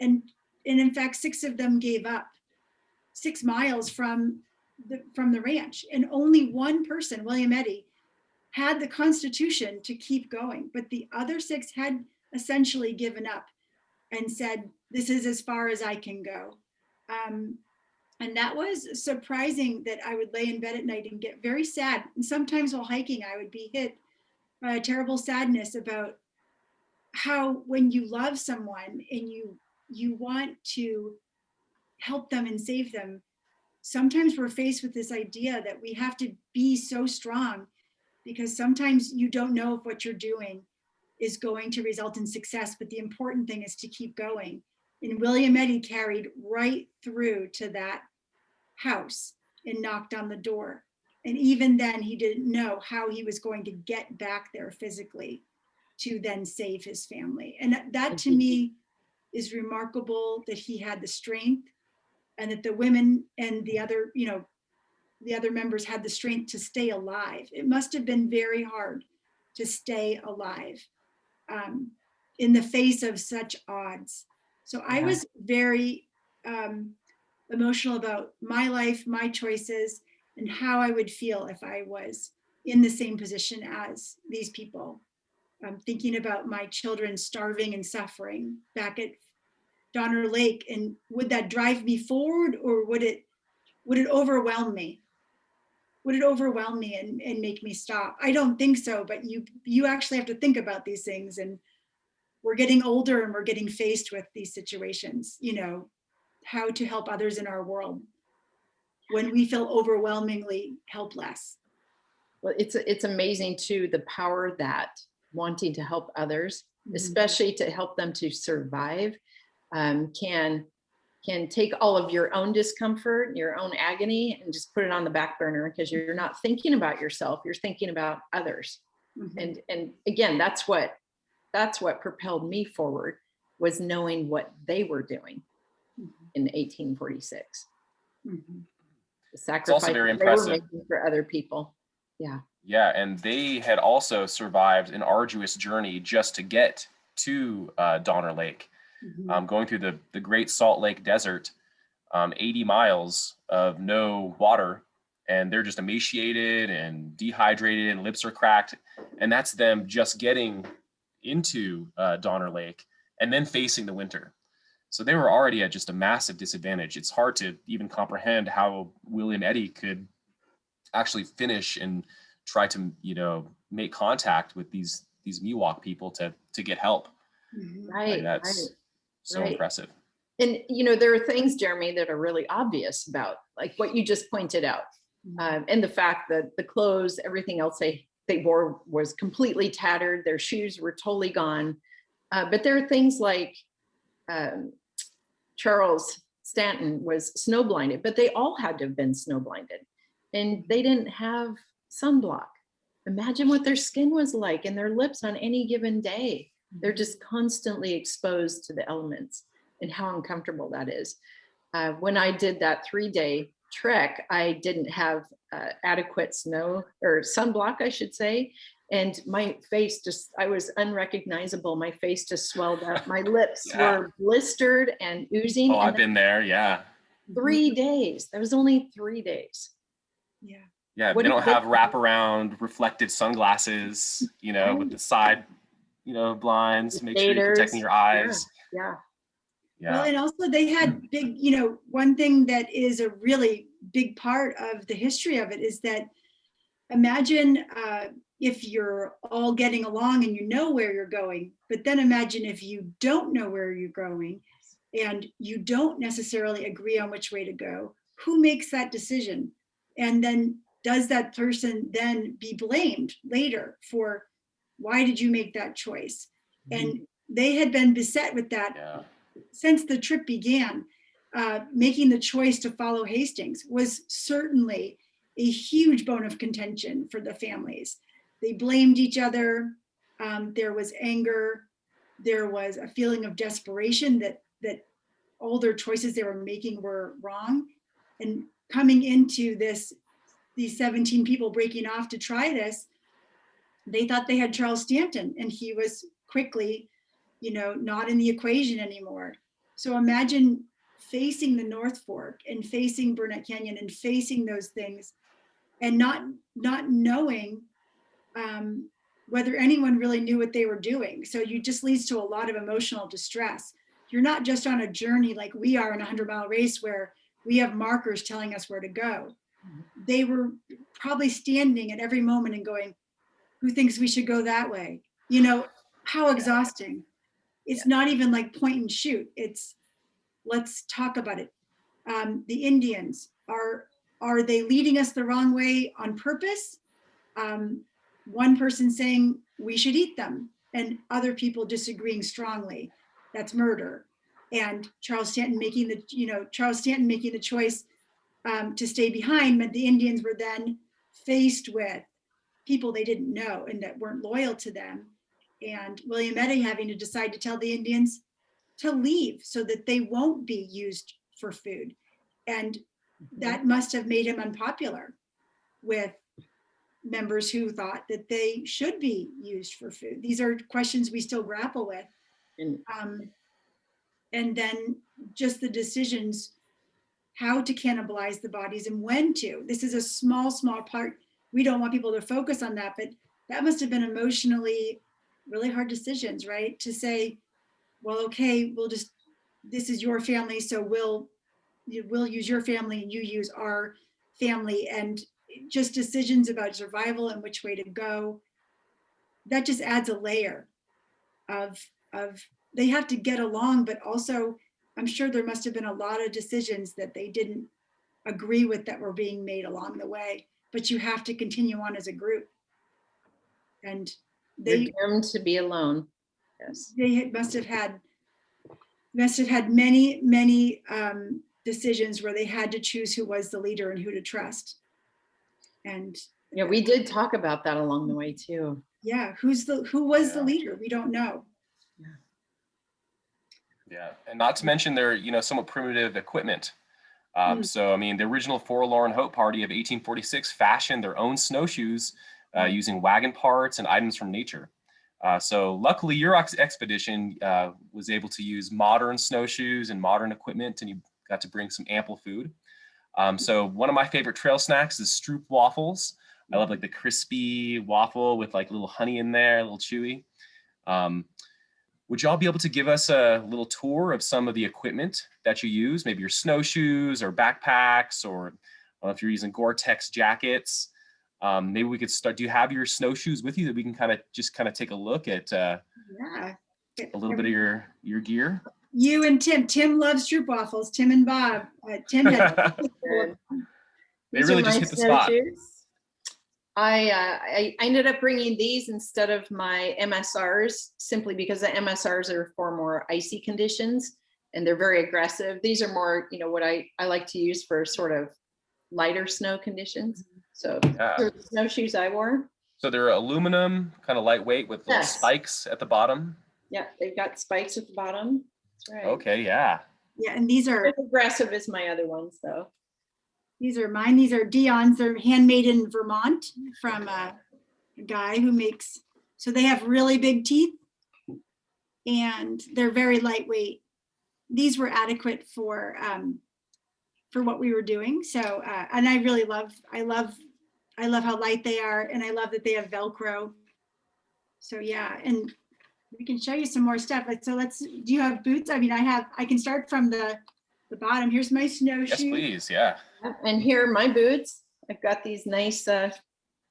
And in fact, 6 of them gave up 6 miles from the ranch, and only one person, William Eddy, had the constitution to keep going. But the other 6 had essentially given up and said, this is as far as I can go. And that was surprising, that I would lay in bed at night and get very sad. And sometimes while hiking, I would be hit by a terrible sadness about how, when you love someone and you want to help them and save them, sometimes we're faced with this idea that we have to be so strong, because sometimes you don't know if what you're doing is going to result in success, but the important thing is to keep going. And William Eddy carried right through to that house and knocked on the door. And even then, he didn't know how he was going to get back there physically to then save his family. And that to me is remarkable, that he had the strength, and that the women and the other members had the strength to stay alive. It must have been very hard to stay alive in the face of such odds. So I was very emotional about my life, my choices, and how I would feel if I was in the same position as these people. Thinking about my children starving and suffering back at Donner Lake, and would that drive me forward, or would it overwhelm me? Would it overwhelm me and make me stop? I don't think so, but you actually have to think about these things, and we're getting older and we're getting faced with these situations, how to help others in our world when we feel overwhelmingly helpless. Well, it's amazing too, the power that wanting to help others, especially to help them to survive, can take all of your own discomfort, your own agony, and just put it on the back burner, because you're not thinking about yourself, you're thinking about others. And again, that's what propelled me forward. was knowing what they were doing Mhm. in 1846. Mhm. The It's sacrifice also very they were impressive. making for other people. Yeah. Yeah, and they had also survived an arduous journey just to get to Donner Lake, Mhm. going through the Great Salt Lake Desert, 80 miles of no water, and they're just emaciated and dehydrated and lips are cracked. And that's them just getting into Donner Lake and then facing the winter. So they were already at just a massive disadvantage. It's hard to even comprehend how William Eddy could actually finish and try to, make contact with these Miwok people to get help. Mhm. Like, Right. that's so Right. impressive. And, there are things, Jeremy, that are really obvious about, like what you just pointed out. And the fact that the clothes, everything else they wore was completely tattered. Their shoes were totally gone. But there are things like Charles Stanton was snow blinded, but they all had to have been snow blinded. And they didn't have sunblock. Imagine what their skin was like and their lips on any given day. They're just constantly exposed to the elements, and how uncomfortable that is. When I did that 3-day trek, I didn't have adequate snow or sunblock, I should say. And my face I was unrecognizable. My face just swelled up. My lips Yeah. were blistered and oozing. Oh, And I've been there. Yeah. 3 days. That was only 3 days. Yeah. Yeah. What They do don't you have wraparound reflective sunglasses, with the side, blinds, make sure you're protecting your eyes. Yeah. Well, Yeah. and also they had big, one thing that is a really big part of the history of it is that imagine if you're all getting along and you know where you're going, but then imagine if you don't know where you're going and you don't necessarily agree on which way to go. Who makes that decision? And then does that person then be blamed later for why did you make that choice? And they had been beset with that Yeah. since the trip began. Making the choice to follow Hastings was certainly a huge bone of contention for the families. They blamed each other. There was anger. There was a feeling of desperation that all their choices they were making were wrong. And coming into these 17 people breaking off to try this, they thought they had Charles Stanton, and he was quickly, not in the equation anymore. So imagine facing the North Fork and facing Burnett Canyon and facing those things and not knowing whether anyone really knew what they were doing. So you just leads to a lot of emotional distress. You're not just on a journey like we are in a 100-mile race where we have markers telling us where to go. They were probably standing at every moment and going, who thinks we should go that way? How exhausting. It's not even like point and shoot. It's let's talk about it. The Indians, are they leading us the wrong way on purpose? One person saying we should eat them and other people disagreeing strongly. That's murder. And Charles Stanton making the choice to stay behind meant the Indians were then faced with people they didn't know and that weren't loyal to them. And William Eddy having to decide to tell the Indians to leave so that they won't be used for food. And that must have made him unpopular with members who thought that they should be used for food. These are questions we still grapple with. And then just the decisions, how to cannibalize the bodies and when to. This is a small part. We don't want people to focus on that, but that must have been emotionally really hard decisions, right? To say, well, okay, this is your family, so we'll use your family and you use our family, and just decisions about survival and which way to go. That just adds a layer of they have to get along, but also I'm sure there must have been a lot of decisions that they didn't agree with that were being made along the way, but you have to continue on as a group. And You're doomed to be alone. Yes. They must have had many decisions where they had to choose who was the leader and who to trust. And yeah, we did talk about that along the way too. Yeah, who was the leader? We don't know. Yeah. Yeah, and not to mention their, somewhat primitive equipment. Mm. So, I mean, the original Forlorn Hope Party of 1846 fashioned their own snowshoes using wagon parts and items from nature. So luckily your expedition was able to use modern snowshoes and modern equipment, and you got to bring some ample food. So one of my favorite trail snacks is Stroop waffles. I love like the crispy waffle with like a little honey in there, a little chewy. Would y'all be able to give us a little tour of some of the equipment that you use? Maybe your snowshoes or backpacks, or if you're using Gore-Tex jackets. Maybe we could start. Do you have your snowshoes with you that we can kind of take a look at Yeah. a little bit of your gear? You and Tim. Tim loves Troop waffles. Tim and Bob. Tim had. They These really are just my hit the spot. snowshoes. I ended up bringing these instead of my MSRs simply because the MSRs are for more icy conditions and they're very aggressive. These are more, what I like to use for sort of lighter snow conditions. So Yeah. these are the snowshoes I wore. So they're aluminum, kind of lightweight with little spikes at the bottom. Yeah, they've got spikes at the bottom. That's right. Okay, yeah. Yeah, and these are As aggressive as my other ones, though. These are mine. These are Dion's. They're handmade in Vermont from a guy who makes, so they have really big teeth and they're very lightweight. These were adequate for what we were doing. So, and I really I love how light they are. And I love that they have Velcro. So yeah, and we can show you some more stuff. So do you have boots? I mean, I can start from the bottom. Here's my snowshoes. Yes, please. Yeah. And here are my boots. I've got these nice, I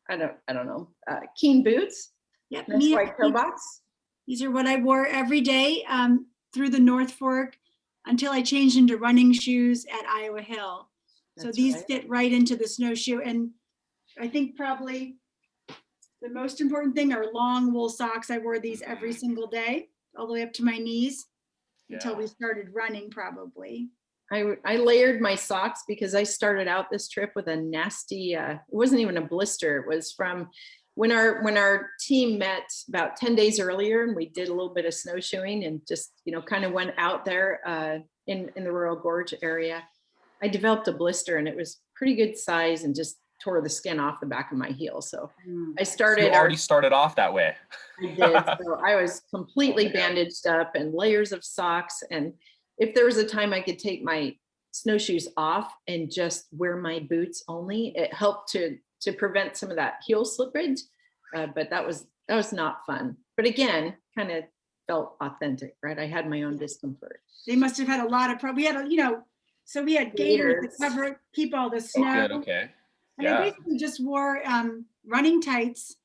don't know, Keen boots. Yep. Nice white toe box. These are what I wore every day through the North Fork until I changed into running shoes at Iowa Hill. So these fit right into the snowshoe. And I think probably the most important thing are long wool socks. I wore these every single day, all the way up to my knees until we started running probably. I layered my socks because I started out this trip with a nasty, it wasn't even a blister. It was from when our team met about 10 days earlier, and we did a little bit of snowshoeing and just, kind of went out there in the Royal Gorge area. I developed a blister and it was pretty good size and just tore the skin off the back of my heel. So I started. You already started off that way. I did. So I was completely bandaged up and layers of socks. And if there was a time I could take my snowshoes off and just wear my boots only, it helped to prevent some of that heel slippage. But that was not fun. But again, kind of felt authentic, right? I had my own discomfort. They must have had a lot of we had, so we had gaiters to keep all the snow. Oh, good. Okay. And I basically just wore running tights.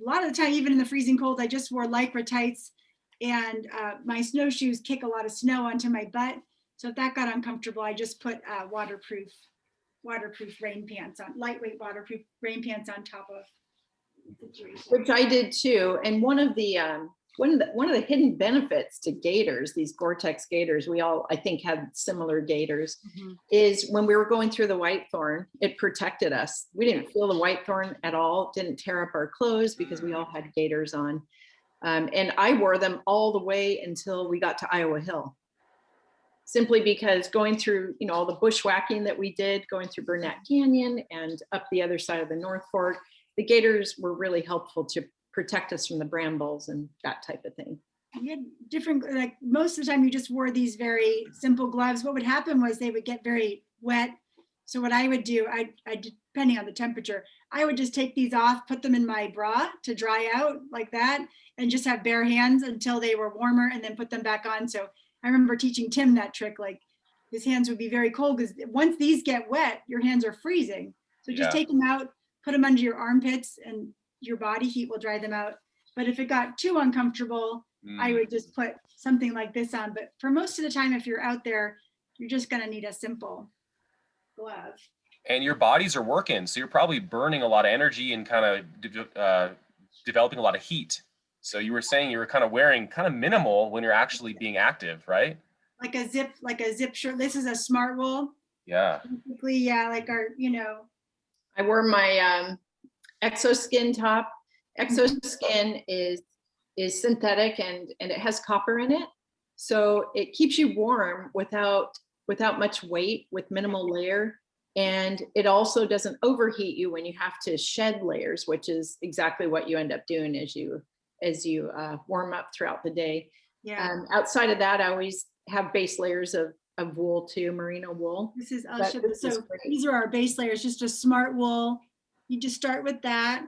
A lot of the time, even in the freezing cold, I just wore Lycra tights, and my snowshoes kick a lot of snow onto my butt. So if that got uncomfortable, I just put waterproof rain pants on, lightweight waterproof rain pants on top of the situation. Which I did too. And one of the hidden benefits to gaiters, these Gore-Tex gaiters, we all, I think, had similar gaiters, is when we were going through the white thorn, it protected us. We didn't feel the white thorn at all, didn't tear up our clothes because we all had gaiters on. And I wore them all the way until we got to Iowa Hill. Simply because going through, all the bushwhacking that we did, going through Burnett Canyon and up the other side of the North Fork, the gaiters were really helpful to protect us from the brambles and that type of thing. We had different, like most of the time you just wore these very simple gloves. What would happen was they would get very wet. So what I would do, I depending on the temperature, I would just take these off, put them in my bra to dry out like that, and just have bare hands until they were warmer and then put them back on. So I remember teaching Tim that trick, like his hands would be very cold because once these get wet, your hands are freezing. So just take them out, put them under your armpits, and your body heat will dry them out. But if it got too uncomfortable, I would just put something like this on. But for most of the time, if you're out there, you're just gonna need a simple glove. And your bodies are working, so you're probably burning a lot of energy and kind of developing a lot of heat. So you were saying you were kind of wearing kind of minimal when you're actually being active, right? Like a zip shirt. This is a smart wool. Yeah. Basically, yeah, like our, I wore my exoskin top. Exoskin is synthetic and it has copper in it. So it keeps you warm without much weight, with minimal layer. And it also doesn't overheat you when you have to shed layers, which is exactly what you end up doing as you warm up throughout the day. Yeah. Outside of that, I always have base layers of wool too, merino wool. This is, But this is so great. these are our base layers, just a smart wool. You just start with that.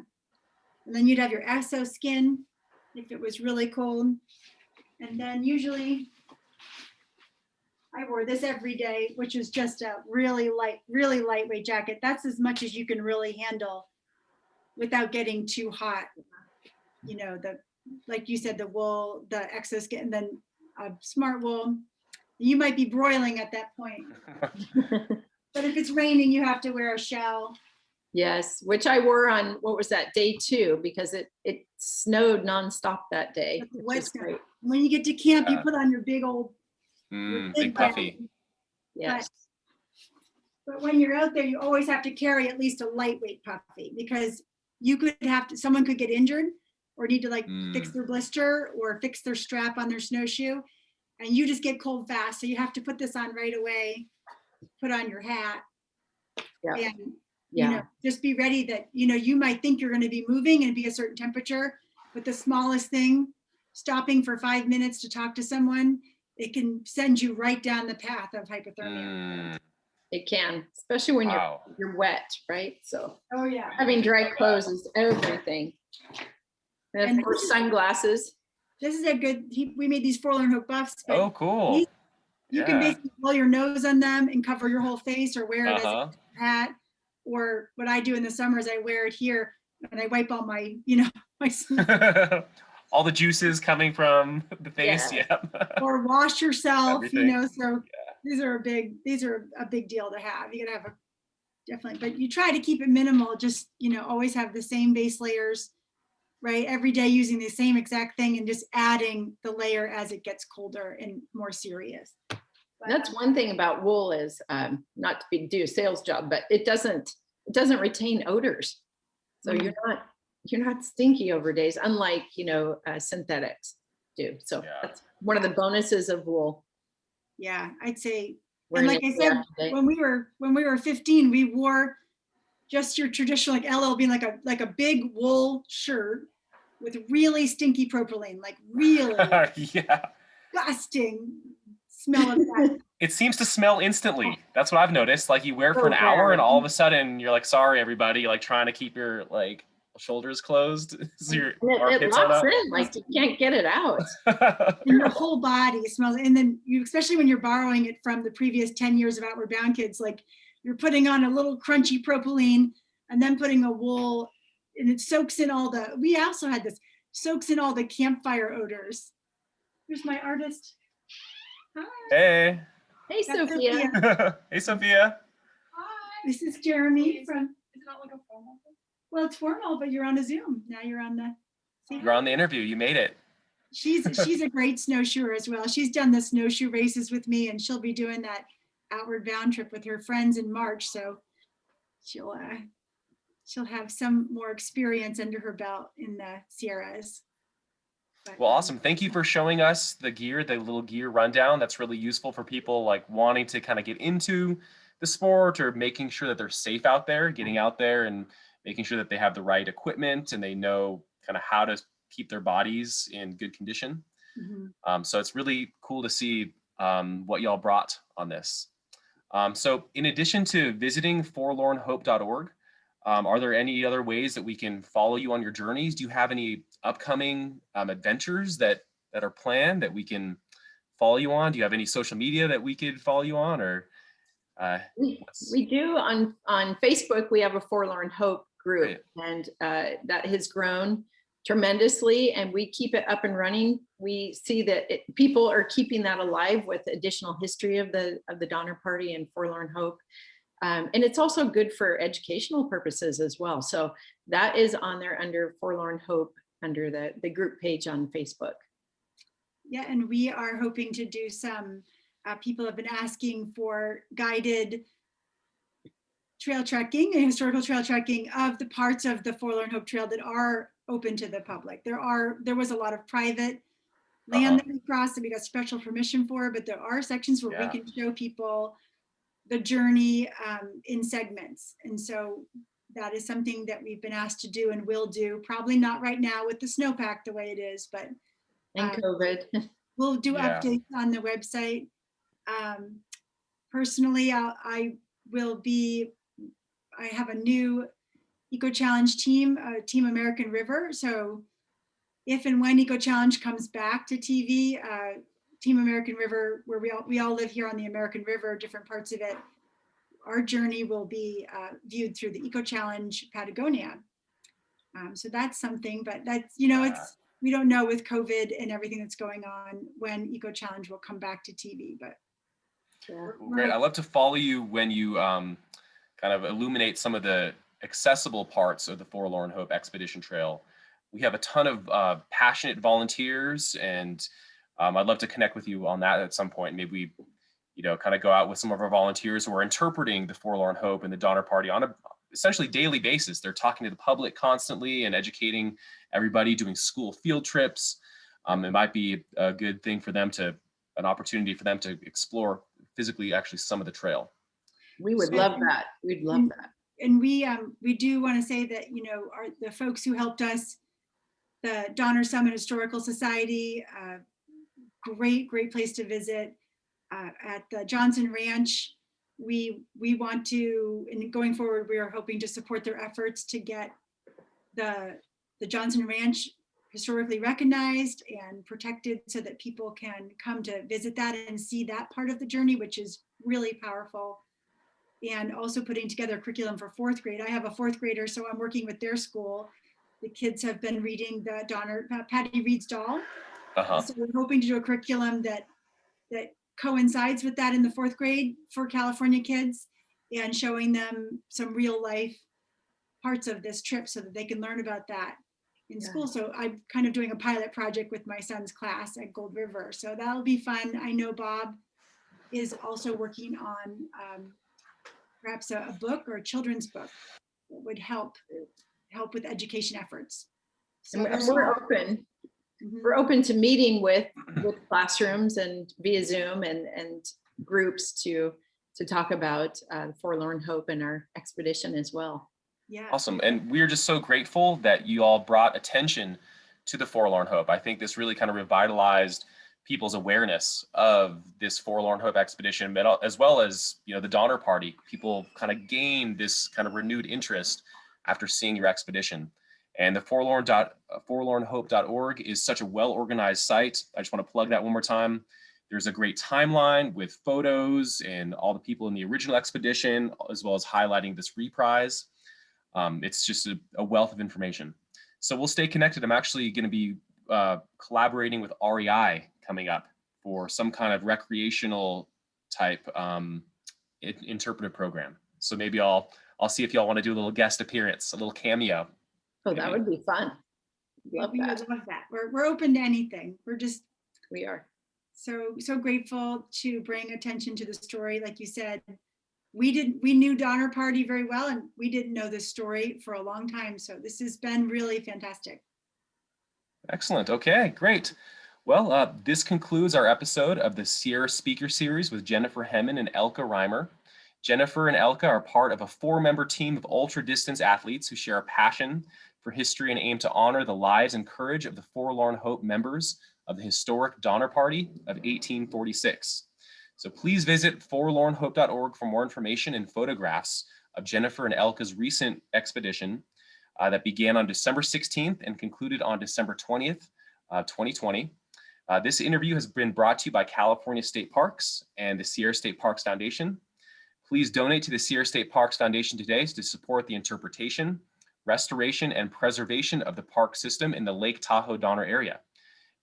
And then you'd have your exo skin if it was really cold. And then usually I wore this every day, which is just a really lightweight jacket. That's as much as you can really handle without getting too hot. You know, like you said, the wool, the exoskin, and then a smart wool. You might be broiling at that point. But if it's raining, you have to wear a shell. Yes, which I wore on, what was that, day 2, because it snowed nonstop that day. Which is great. When you get to camp, you put on your big old big puffy. Yes. But when you're out there, you always have to carry at least a lightweight puffy, because you could someone could get injured or need to like fix their blister or fix their strap on their snowshoe, and you just get cold fast. So you have to put this on right away, put on your hat, and you know, just be ready that, you know, you might think you're going to be moving and be a certain temperature, but the smallest thing, stopping for 5 minutes to talk to someone, it can send you right down the path of hypothermia. It can, especially when you're wet, right? So having dry clothes is everything. And of course, sunglasses. This is a good, we made these Forlorn Hope buffs. Oh, cool. You can basically blow your nose on them and cover your whole face, or wear it as a hat. Or what I do in the summer is I wear it here and I wipe all my, you know, all the juices coming from the face. Or wash yourself, everything. You know, so these are a big deal to have. You gotta have definitely, but you try to keep it minimal. Just, you know, always have the same base layers, right? Every day using the same exact thing and just adding the layer as it gets colder and more serious. But that's one thing about wool is not to do a sales job, but it doesn't retain odors. So you're not stinky over days, unlike, you know, synthetics do. So that's one of the bonuses of wool. Yeah, I'd say, and like I said, when we were 15, we wore just your traditional, like LL being like a big wool shirt with really stinky propylene, like really disgusting smell of that. It seems to smell instantly. That's what I've noticed. Like you wear it for an hour and all of a sudden you're like, sorry, everybody, you're like trying to keep your like shoulders closed. So your armpits locks in, like you can't get it out. And your whole body smells. And then you, especially when you're borrowing it from the previous 10 years of Outward Bound kids, like you're putting on a little crunchy propylene and then putting a wool, and it soaks in all the, we also had this, soaks in all the campfire odors. Here's my artist. Hi. Hey. Hey, Sophia. Hey, Sophia. Hi. This is Jeremy from, is it not like a formal thing? Well, it's formal, but you're on a Zoom. Now you're on the. You're on the interview. You made it. She's a great snowshoer as well. She's done the snowshoe races with me, and she'll be doing that Outward Bound trip with her friends in March. So she'll have some more experience under her belt in the Sierras. But, well, awesome. Thank you for showing us the gear, the little gear rundown. That's really useful for people like wanting to kind of get into the sport or making sure that they're safe out there, getting out there and making sure that they have the right equipment and they know kind of how to keep their bodies in good condition. Mm-hmm. So it's really cool to see what y'all brought on this. So in addition to visiting forlornhope.org, are there any other ways that we can follow you on your journeys? Do you have any upcoming adventures that are planned that we can follow you on? Do you have any social media that we could follow you on? Or we do on Facebook. We have a Forlorn Hope group, and that has grown tremendously, and we keep it up and running. We see that people are keeping that alive with additional history of the Donner Party and Forlorn Hope. And it's also good for educational purposes as well. So that is on there under Forlorn Hope, under the group page on Facebook. Yeah, and we are hoping to do some, people have been asking for guided trail trekking and historical trail trekking of the parts of the Forlorn Hope Trail that are open to the public. There was a lot of private land that we cross that we got special permission for, but there are sections where we Yeah. can show people the journey in segments. And so that is something that we've been asked to do and will do, probably not right now with the snowpack the way it is, but And COVID. we'll do Yeah. updates on the website. Personally, I have a new Eco Challenge team, Team American River. So if and when Eco Challenge comes back to TV, Team American River, where we all live here on the American River, different parts of it, our journey will be viewed through the Eco Challenge Patagonia. So that's something, but that's, we don't know with COVID and everything that's going on when Eco Challenge will come back to TV, but. Great. I love to follow you when you kind of illuminate some of the accessible parts of the Forlorn Hope Expedition Trail. We have a ton of passionate volunteers, and I'd love to connect with you on that at some point. Maybe we, kind of go out with some of our volunteers who are interpreting the Forlorn Hope and the Donner Party on a essentially daily basis. They're talking to the public constantly and educating everybody, doing school field trips. It might be a good thing for them an opportunity for them to explore physically actually some of the trail. We would love that. We'd love that. And we do want to say that, the folks who helped us, the Donner Summit Historical Society, great place to visit. At the Johnson Ranch, we want to, and going forward, we are hoping to support their efforts to get the Johnson Ranch historically recognized and protected so that people can come to visit that and see that part of the journey, which is really powerful. And also putting together a curriculum for 4th grade. I have a 4th grader, so I'm working with their school. The kids have been reading the Donner, Patty Reed's Doll. So we're hoping to do a curriculum that coincides with that in the 4th grade for California kids, and showing them some real life parts of this trip so that they can learn about that in school. So I'm kind of doing a pilot project with my son's class at Gold River. So that'll be fun. I know Bob is also working on perhaps a book or a children's book that would help with education efforts. So And we're open. We're open to meeting with classrooms and via Zoom and groups to talk about Forlorn Hope and our expedition as well. Yeah. Awesome. And we're just so grateful that you all brought attention to the Forlorn Hope. I think this really kind of revitalized people's awareness of this Forlorn Hope expedition, but as well as, the Donner Party. People kind of gained this kind of renewed interest after seeing your expedition. And the forlornhope.org is such a well-organized site. I just want to plug that one more time. There's a great timeline with photos and all the people in the original expedition, as well as highlighting this reprise. It's just a wealth of information. So we'll stay connected. I'm actually going to be collaborating with REI coming up for some kind of recreational type interpretive program. So maybe I'll see if y'all want to do a little guest appearance, a little cameo. Oh, that would be fun. Love we that. would love that. We're open to anything. We are. So grateful to bring attention to the story. Like you said, we knew Donner Party very well, and we didn't know this story for a long time. So this has been really fantastic. Excellent. Okay, great. Well, this concludes our episode of the Sierra Speaker Series with Jennifer Hemmen and Elka Reimer. Jennifer and Elka are part of a 4-member team of ultra-distance athletes who share a passion for history and aim to honor the lives and courage of the Forlorn Hope members of the historic Donner Party of 1846. So please visit forlornhope.org for more information and photographs of Jennifer and Elka's recent expedition that began on December 16th and concluded on December 20th, 2020. This interview has been brought to you by California State Parks and the Sierra State Parks Foundation. Please donate to the Sierra State Parks Foundation today to support the interpretation, restoration, and preservation of the park system in the Lake Tahoe Donner area.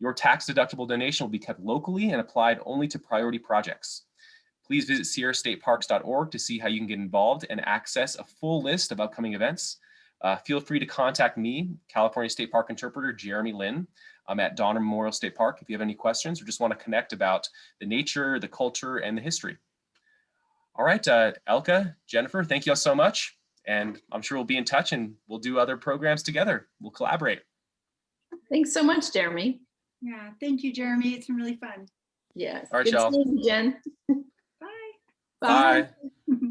Your tax-deductible donation will be kept locally and applied only to priority projects. Please visit sierrastateparks.org to see how you can get involved and access a full list of upcoming events. Feel free to contact me, California State Park Interpreter Jeremy Lin. I'm at Donner Memorial State Park if you have any questions or just want to connect about the nature, the culture, and the history. All right, Elka, Jennifer, thank you all so much. And I'm sure we'll be in touch and we'll do other programs together. We'll collaborate. Thanks so much, Jeremy. Yeah, thank you, Jeremy. It's been really fun. Yes. All right, Good y'all. seeing you, Jen. Bye. Bye. Bye.